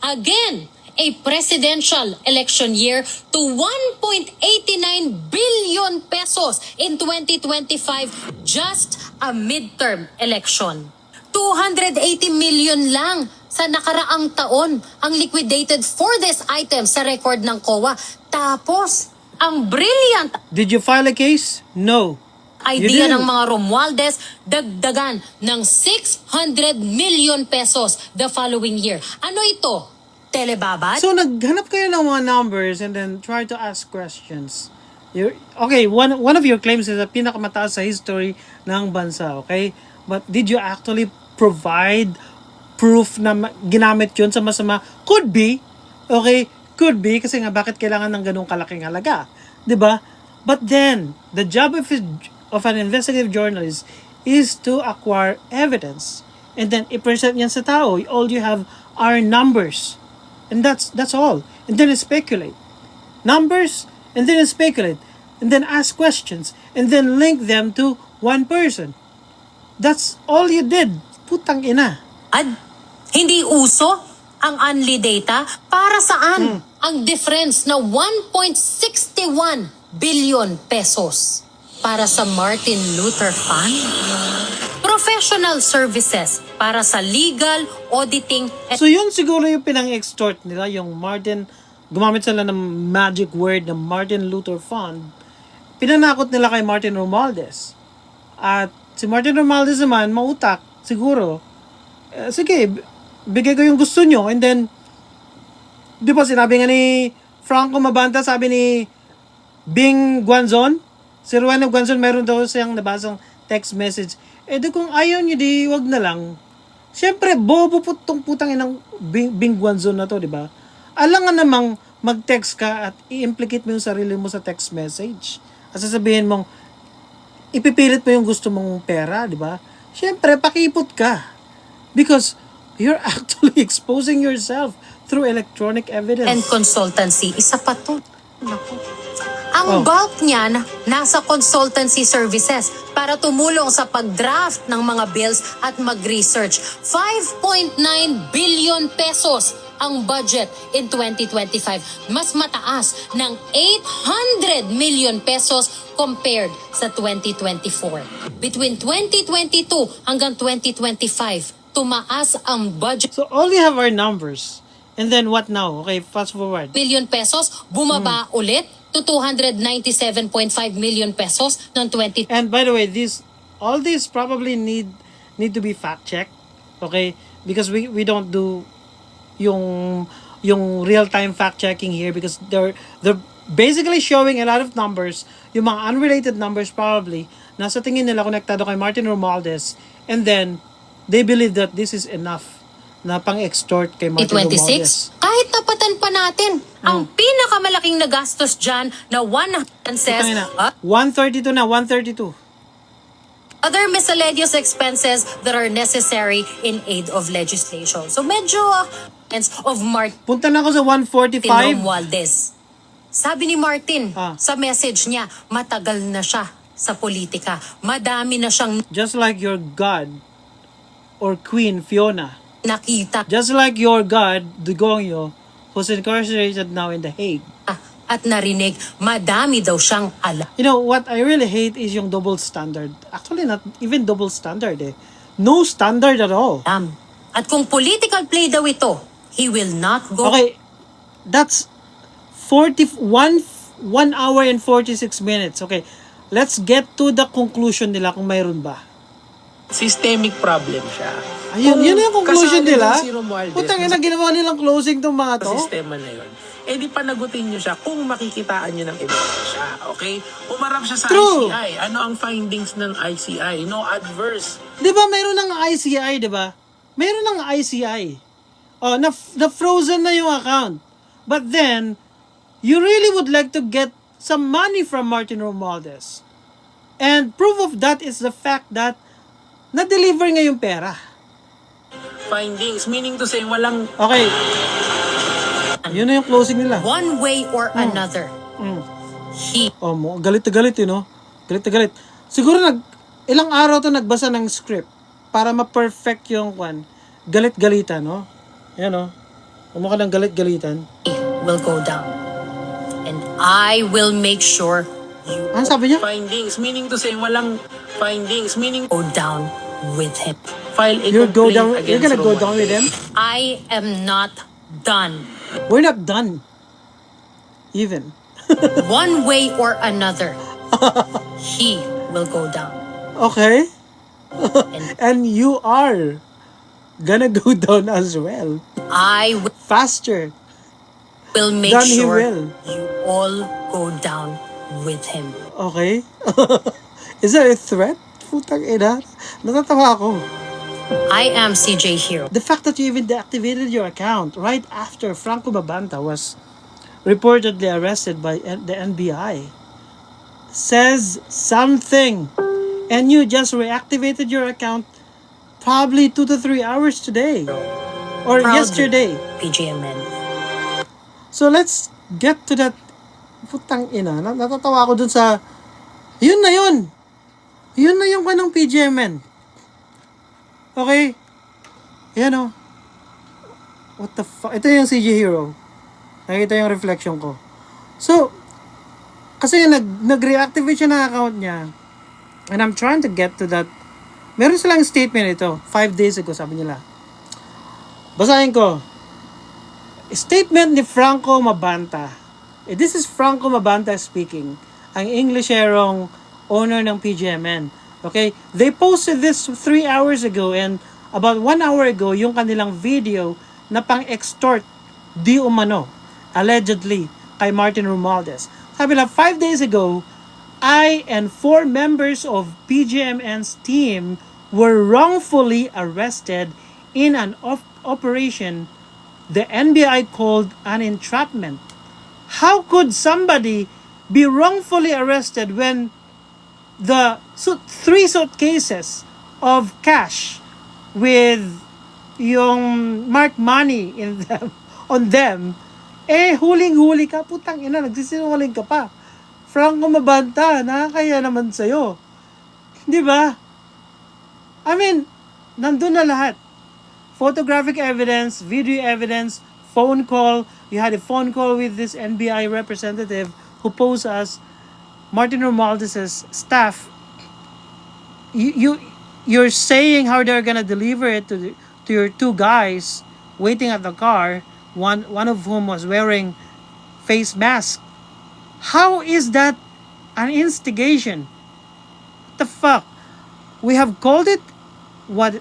Again, a presidential election year to 1.89 billion pesos in 2025, just a midterm election. 280 million lang sa nakaraang taon ang liquidated for this item sa record ng COA. Tapos, ang brilliant Did you file a case? No. idea didn't. ng mga Romualdez, dagdagan ng 600 million pesos the following year. Ano ito? Telebabad? So, naghanap kayo ng mga numbers and then try to ask questions. Okay, one of your claims is na pinakamataas sa history ng bansa, okay? But did you actually provide proof na ginamit yun sa masama? Could be, okay? Could be, kasi nga bakit kailangan ng ganung kalaking halaga? 'Di ba? But then, the job of an investigative journalist is to acquire evidence and then i-present yan sa tao. All you have are numbers. And that's all. And then speculate. Numbers, and then speculate. And then ask questions. And then link them to one person. That's all you did. Putang ina. Hindi uso ang unli data. Para saan ang difference na 1.61 billion pesos para sa Martin Luther Fund? Professional services para sa legal, auditing, So yun siguro yung pinang-extort nila, yung Martin, gumamit sila ng magic word na Martin Luther Fund. Pinanakot nila kay Martin Romualdez. At si Martin Romualdez naman, mautak, siguro. Sige, bigay ko yung gusto nyo. And then, di ba sinabi nga ni Franco Mabanta, sabi ni Bing Guanzon, si Rowena Guanzon, meron daw siyang nabasang text message. Di kung ayaw nyo, di wag na lang. Siyempre, bobo po itong putang inang Bing Guanzon na to, di ba? Alangan namang mag-text ka at i-implicate mo yung sarili mo sa text message. At sasabihin mong, ipipilit mo yung gusto mong pera, di ba? Siyempre, pakipot ka. Because you're actually exposing yourself through electronic evidence. and consultancy. Isa pa to. Naku. Ang bulk niyan nasa consultancy services para tumulong sa pag-draft ng mga bills at mag-research. 5.9 billion pesos ang budget in 2025. Mas mataas ng 800 million pesos compared sa 2024. Between 2022 hanggang 2025, tumaas ang budget. So all we have are numbers. And then what now? Okay, fast forward. Billion pesos, bumaba ulit to 297.5 million pesos ng 20. And by the way, all these probably need to be fact checked, okay? Because we don't do yung real time fact checking here because they're basically showing a lot of numbers, yung mga unrelated numbers probably nasa tingin nila konektado kay Martin Romualdez, and then they believe that this is enough na pang-extort kay Martin Romualdez. 26, kahit napatan pa natin ang pinakamalaking nagastos dyan na 100 says, 132 na, 132. other miscellaneous expenses that are necessary in aid of legislation. So medyo of Martin Punta na ako sa 145. Romualdez. Sabi ni Martin sa message niya, matagal na siya sa politika. Madami na siyang Just like your God or Queen Fiona. nakita. Just like your God, Dugongyo, who's incarcerated now in The Hague. At narinig, madami daw siyang alam. You know, what I really hate is yung double standard. Actually, not even double standard eh. No standard at all. At kung political play daw ito, he will not go... Okay, that's 1 hour and 46 minutes. Okay, let's get to the conclusion nila kung mayroon ba. Systemic problem siya. Ayun, yun yung conclusion kasali nila. din si Romualdez Putang ina, ginawa nilang closing tong mga to. sa sistema na yun. Eh di panagutin nyo siya kung makikitaan nyo ng ebidensya. Okay? Umarap siya sa True. ICI. Ano ang findings ng ICI? No adverse. Di ba mayroon ng ICI, di ba? Mayroon ng ICI. Oh, na-frozen na yung account. But then, you really would like to get some money from Martin Romualdez. And proof of that is the fact that na-deliver nga yung pera. Findings. Meaning to say, walang... Okay. Yun na yung closing nila. One way or another. He... Oh, galit na galit yun, no? Galit na galit. Siguro ilang araw to nagbasa ng script para ma-perfect yung galit-galitan, no? Ayan, no? Umukha ng galit-galitan. will go down. And I will make sure you... Ano sabi niya? Findings. Meaning to say, walang findings. Meaning... Go down with him. File a You're complaint gonna against go down with him? I am not done. We're not done. Even. One way or another, he will go down. Okay. And you are gonna go down as well. I will faster make than he sure will. you all go down with him. Okay. Is that a threat? Putang ina. Natatawa ako. I am CJ Hero. The fact that you even deactivated your account right after Franco Mabanta was reportedly arrested by the NBI says something. And you just reactivated your account probably 2 to 3 hours today. Or Proudly, yesterday. PGMN. So let's get to that. Putang ina. Natatawa ako dun sa... Yun na yun. Yun na yung kanang PGMN. Okay? Yan o. What the fuck? Ito yung CJ Hero. Nakita yung reflection ko. So, kasi nag-reactivate siya ng account niya. And I'm trying to get to that. Meron silang statement ito. 5 days ago, sabi nila. Basahin ko. Statement ni Franco Mabanta. This is Franco Mabanta speaking. Ang Englisherong owner ng PGMN. Okay? They posted this 3 hours ago and about 1 hour ago, yung kanilang video na pang-extort di umano, allegedly, kay Martin Romualdez. Sabi lang, 5 days ago, I and 4 members of PGMN's team were wrongfully arrested in an operation the NBI called an entrapment. How could somebody be wrongfully arrested when the 3 suitcases of cash with yung marked money in them, on them, huling-huli ka, putang ina, nagsisinungaling ka pa. Franco Mabanta, nakakaya naman sa'yo. Di ba? I mean, nandun na lahat. Photographic evidence, video evidence, phone call. You had a phone call with this NBI representative who posed as Martin Romualdez's staff. You're saying how they're gonna deliver it to your 2 guys waiting at the car, one of whom was wearing face mask. How is that an instigation? What the fuck? We have called it what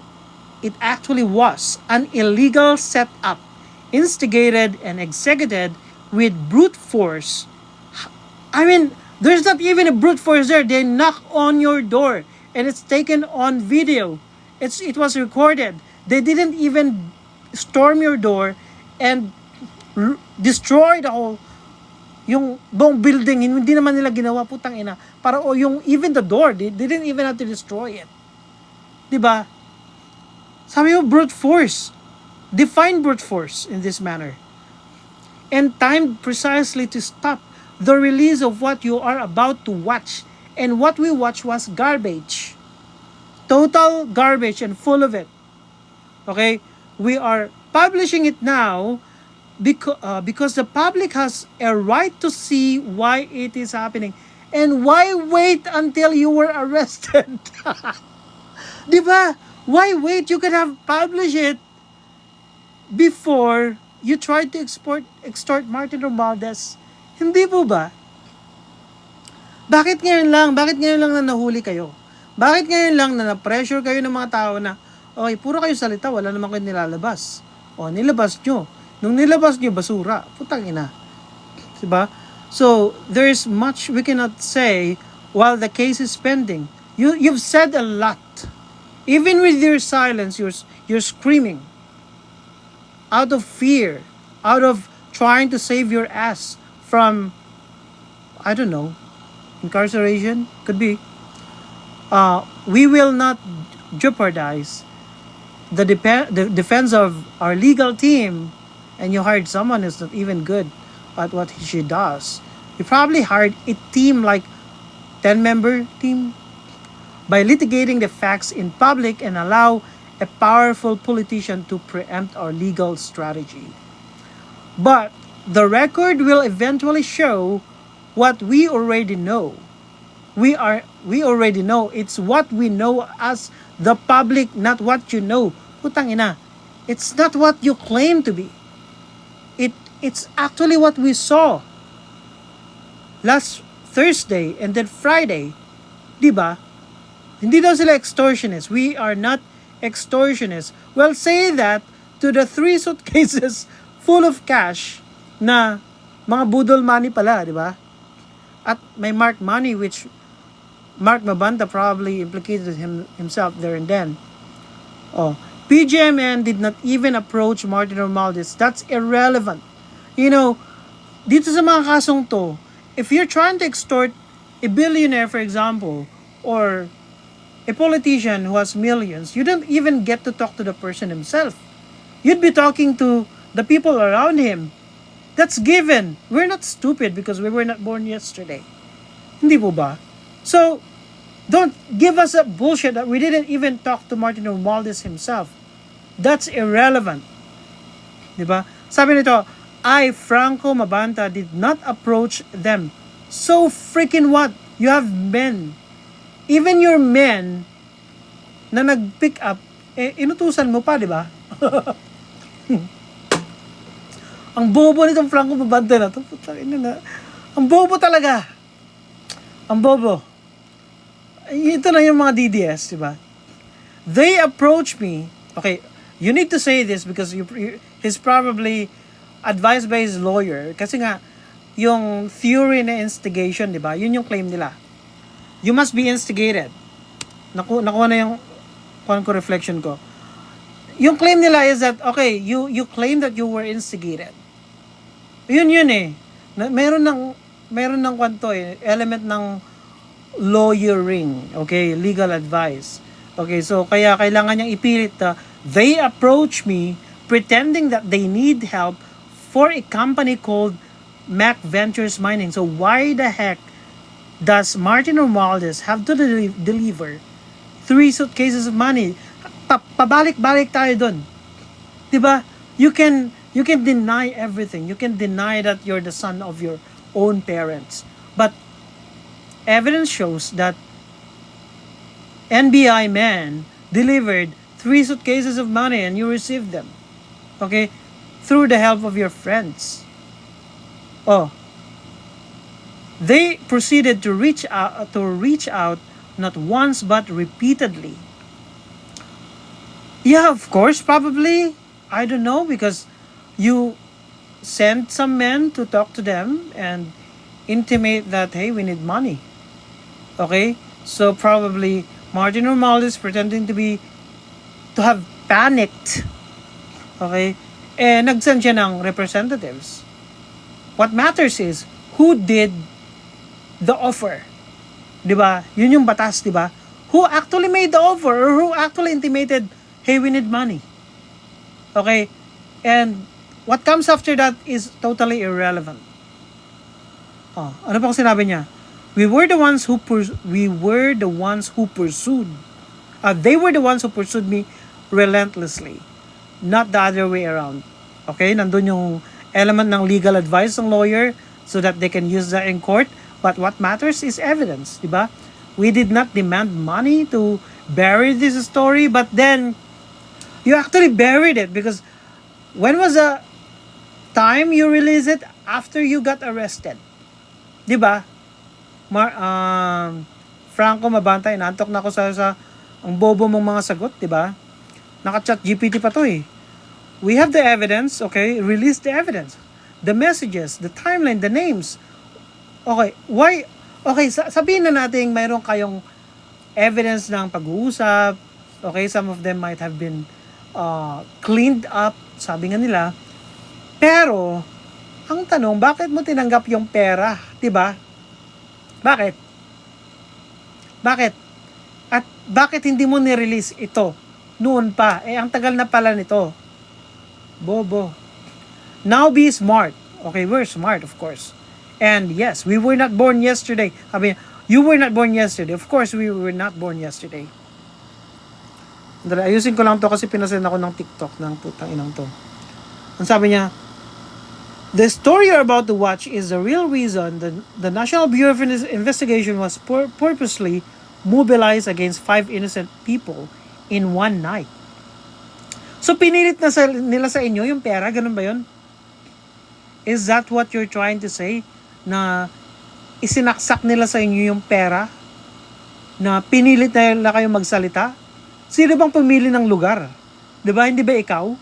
it actually was, an illegal setup, instigated and executed with brute force. I mean, there's not even a brute force there. They knock on your door and it's taken on video. It was recorded. They didn't even storm your door and destroy the whole yung buong building. Hindi naman nila ginawa, putang ina. Para yung even the door, they didn't even have to destroy it. Diba? Sabi mo, brute force. Define brute force in this manner. And timed precisely to stop the release of what you are about to watch. And what we watched was garbage. Total garbage and full of it. Okay? We are publishing it now because the public has a right to see why it is happening. And why wait until you were arrested? Diba? Why wait? You could have published it before you tried to extort Martin Romualdez. Hindi po ba? Bakit ngayon lang? Bakit ngayon lang na nahuli kayo? Bakit ngayon lang na na-pressure kayo ng mga tao na, okay, puro kayo salita, wala naman kayo nilalabas. O, nilabas nyo. Nung nilabas nyo, basura. Putang ina. Diba? So, there's much we cannot say while the case is pending. You've said a lot. Even with your silence, you're screaming. Out of fear. Out of trying to save your ass from, I don't know, incarceration? Could be. We will not jeopardize the defense of our legal team, and you hired someone who's not even good at what she does. You probably hired a team like 10-member team by litigating the facts in public and allow a powerful politician to preempt our legal strategy. But the record will eventually show what we already know. We already know. It's what we know as the public, not what you know. Putang ina. It's not what you claim to be. It's actually what we saw last Thursday and then Friday. Diba? Hindi daw sila extortionists. We are not extortionists. Well, say that to the 3 suitcases full of cash na mga budol money pala, di ba? At may marked money which Mark Mabanta probably implicated himself there and then. Oh, PGMN did not even approach Martin Romualdez. That's irrelevant. You know, dito sa mga kasong to, if you're trying to extort a billionaire, for example, or a politician who has millions, you don't even get to talk to the person himself. You'd be talking to the people around him. That's given. We're not stupid because we were not born yesterday. Hindi po ba? So, don't give us a bullshit that we didn't even talk to Martin Romualdez himself. That's irrelevant. Diba? Sabi nito, I, Franco Mabanta, did not approach them. So freaking what? You have men. Even your men na nag-pick up, inutusan mo pa, diba? Ang bobo nitong Franco Mabanta na to. Ang bobo talaga. Ang bobo. Ito na yung mga DDS, diba? They approach me. Okay, you need to say this because he's probably advised by his lawyer. Kasi nga, yung theory na instigation, diba? Yun yung claim nila. You must be instigated. Nakuha na yung reflection ko. Yung claim nila is that, okay, you claim that you were instigated. Yun eh. Meron ng kwanto eh. Element ng lawyering. Okay? Legal advice. Okay, so kaya kailangan niyang ipilit they approach me pretending that they need help for a company called Mac Ventures Mining. So why the heck does Martin Romualdez have to deliver 3 suitcases of money? Pabalik-balik tayo dun. Diba? You can deny everything. You can deny that you're the son of your own parents. But evidence shows that NBI men delivered 3 suitcases of money and you received them. Okay? Through the help of your friends. Oh. They proceeded to reach out not once but repeatedly. Yeah, of course, probably. I don't know, because you sent some men to talk to them and intimate that, hey, we need money. Okay? So probably Martin Romualdez pretending to have panicked. Okay? Nag-send siya ng representatives. What matters is who did the offer. Diba? Yun yung batas, diba? Who actually made the offer or who actually intimated, hey, we need money. Okay? And what comes after that is totally irrelevant. Oh, ano pa sinabi niya? They were the ones who pursued. They were the ones who pursued me relentlessly. Not the other way around. Okay? Nandun yung element ng legal advice ng lawyer so that they can use that in court. But what matters is evidence. Diba? We did not demand money to bury this story, but then you actually buried it because when was the time you release it? After you got arrested. Di ba? Franco Mabantay, naantok na ako sa ang bobo mong mga sagot, di ba? Naka-chat GPT pa to eh. We have the evidence, okay? Release the evidence. The messages, the timeline, the names. Okay, why? Okay, sabihin na natin mayroon kayong evidence ng pag-uusap. Okay, some of them might have been cleaned up, sabi nga nila. Pero, ang tanong, bakit mo tinanggap yung pera? Diba? Bakit? Bakit? At bakit hindi mo ni-release ito? Noon pa. Ang tagal na pala nito. Bobo. Now be smart. Okay, we're smart, of course. And yes, we were not born yesterday. I mean, you were not born yesterday. Of course, we were not born yesterday. Ayusin ko lang to kasi pinasend ako ng TikTok ng putang inang to. Ang sabi niya, the story you're about to watch is the real reason the National Bureau of Investigation was purposely mobilized against 5 innocent people in one night. So pinilit na nila sa inyo yung pera, ganun ba yun? Is that what you're trying to say? Na isinaksak nila sa inyo yung pera? Na pinilit na nila kayo magsalita? Sino bang pumili ng lugar? Diba? Hindi ba ikaw?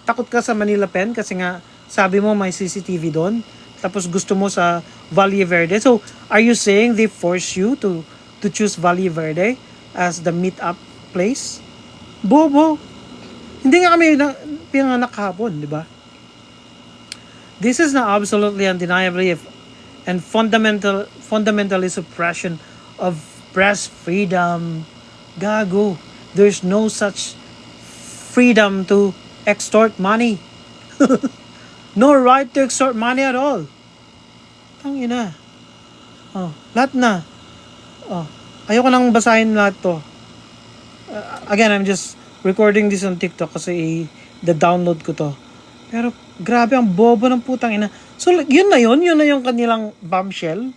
Takot ka sa Manila Pen kasi nga sabi mo may CCTV doon. Tapos gusto mo sa Valle Verde. So, are you saying they force you to choose Valle Verde as the meet-up place? Bobo. Hindi nga kami pinanganak kahapon, di ba? This is now absolutely undeniably and fundamentally suppression of press freedom. Gago. There's no such freedom to extort money. No right to extort money at all. Tangina. Oh, lahat na. Oh, ayoko nang basahin lahat to. Again, I'm just recording this on TikTok kasi the-download ko to. Pero grabe ang bobo ng putang ina. So yun na yung kanilang bombshell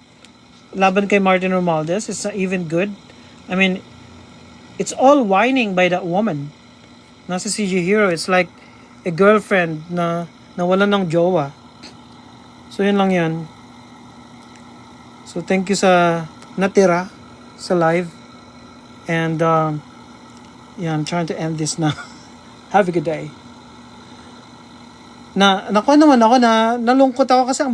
laban kay Martin Romualdez. It's not even good. I mean, it's all whining by that woman. Nasa CG Hero, it's like a girlfriend na nawalan ng jowa. So yun lang yan. So thank you sa natira sa live. And yeah, I'm trying to end this now. Have a good day. Nakuha naman ako na nalungkot ako kasi ang